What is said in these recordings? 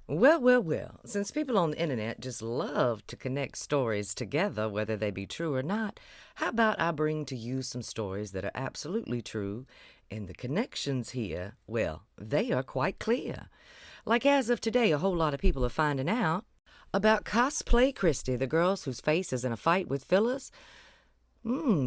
Well, since people on the internet just love to connect stories together, whether they be true or not, how about I bring to you some stories that are absolutely true, and the connections here, well, they are quite clear. Like as of today, a whole lot of people are finding out about Cosplay Christie, the girls whose face is in a fight with Phyllis.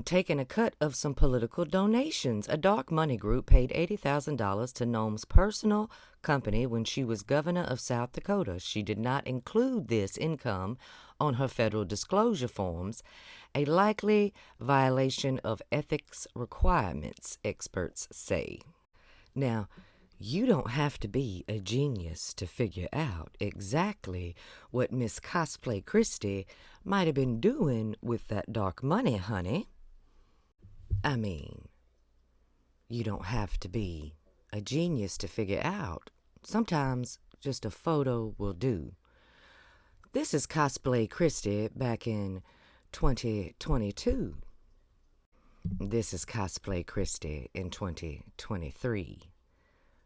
Taking a cut of some political donations. A dark money group paid $80,000 to Noam's personal company when she was governor of South Dakota. She did not include this income on her federal disclosure forms, a likely violation of ethics requirements, experts say. Now, you don't have to be a genius to figure out exactly what Miss Cosplay Christie might have been doing with that dark money, honey. I mean, you don't have to be a genius to figure out. Sometimes just a photo will do. This is Cosplay Christie back in 2022. This is Cosplay Christie in 2023.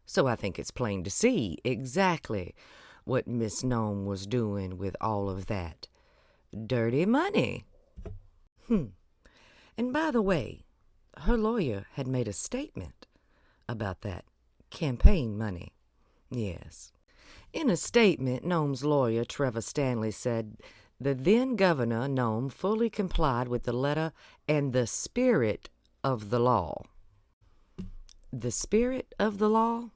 So I think it's plain to see exactly what Miss Gnome was doing with all of that dirty money. And by the way, her lawyer had made a statement about that campaign money. Yes. In a statement, Gnome's lawyer, Trevor Stanley, said the then governor, Gnome, fully complied with the letter and the spirit of the law. The spirit of the law?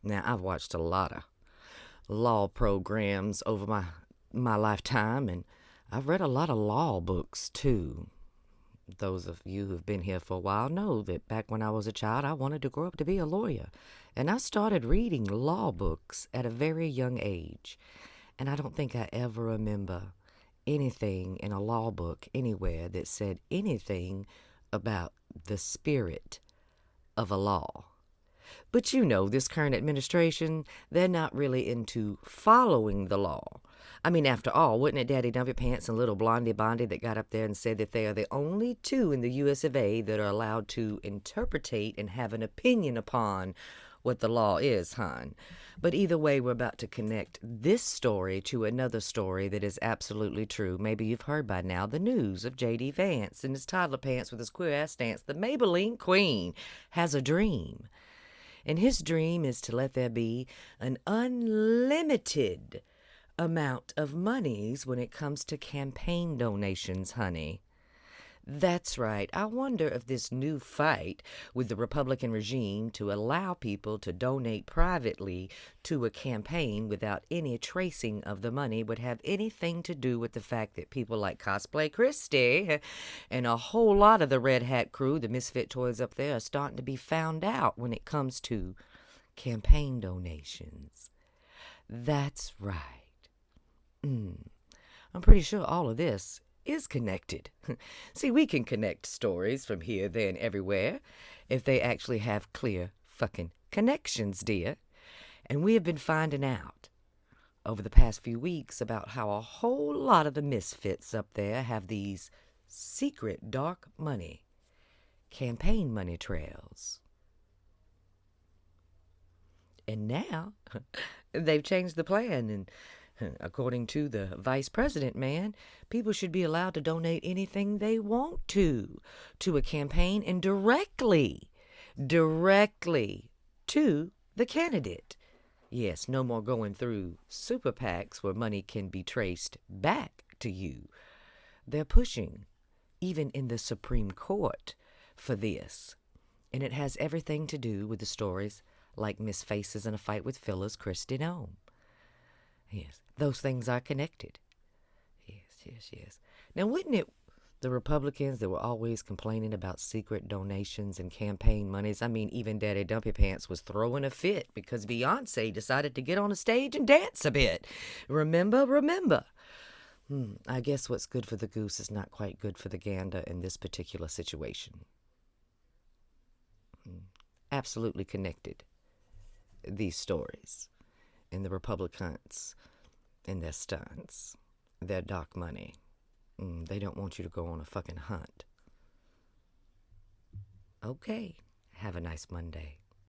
Now, I've watched a lot of law programs over my lifetime, and I've read a lot of law books, too. Those of you who've been here for a while know that back when I was a child, I wanted to grow up to be a lawyer. And I started reading law books at a very young age. And I don't think I ever remember anything in a law book anywhere that said anything about the spirit of a law. But you know, this current administration, they're not really into following the law. I mean, after all, wasn't it Daddy Dumpy Pants and Little Blondie Bondy that got up there and said that they are the only two in the US of A that are allowed to interpretate and have an opinion upon what the law is, hon? But either way, we're about to connect this story to another story that is absolutely true. Maybe you've heard by now the news of J.D. Vance and his toddler pants with his queer-ass stance. The Maybelline Queen has a dream. And his dream is to let there be an unlimited amount of monies when it comes to campaign donations, honey. That's right. I wonder if this new fight with the Republican regime to allow people to donate privately to a campaign without any tracing of the money would have anything to do with the fact that people like Cosplay Christie and a whole lot of the Red Hat crew, the Misfit Toys up there, are starting to be found out when it comes to campaign donations. That's right. I'm pretty sure all of this is connected. See, we can connect stories from here, there, and everywhere if they actually have clear fucking connections, dear. And we have been finding out over the past few weeks about how a whole lot of the misfits up there have these secret dark money, campaign money trails. And now they've changed the plan, and according to the vice president, man, people should be allowed to donate anything they want to a campaign and directly to the candidate. Yes, no more going through super PACs where money can be traced back to you. They're pushing, even in the Supreme Court, for this. And it has everything to do with the stories like Miss Faces in a Fight with Phyllis Christie Gnome. Yes, those things are connected. Yes. Now, wouldn't it the Republicans that were always complaining about secret donations and campaign monies? I mean, even Daddy Dumpy Pants was throwing a fit because Beyonce decided to get on a stage and dance a bit. Remember. I guess what's good for the goose is not quite good for the gander in this particular situation. Absolutely connected, these stories, and the Republicans and their stunts, their dark money. They don't want you to go on a fucking hunt. Okay, have a nice Monday.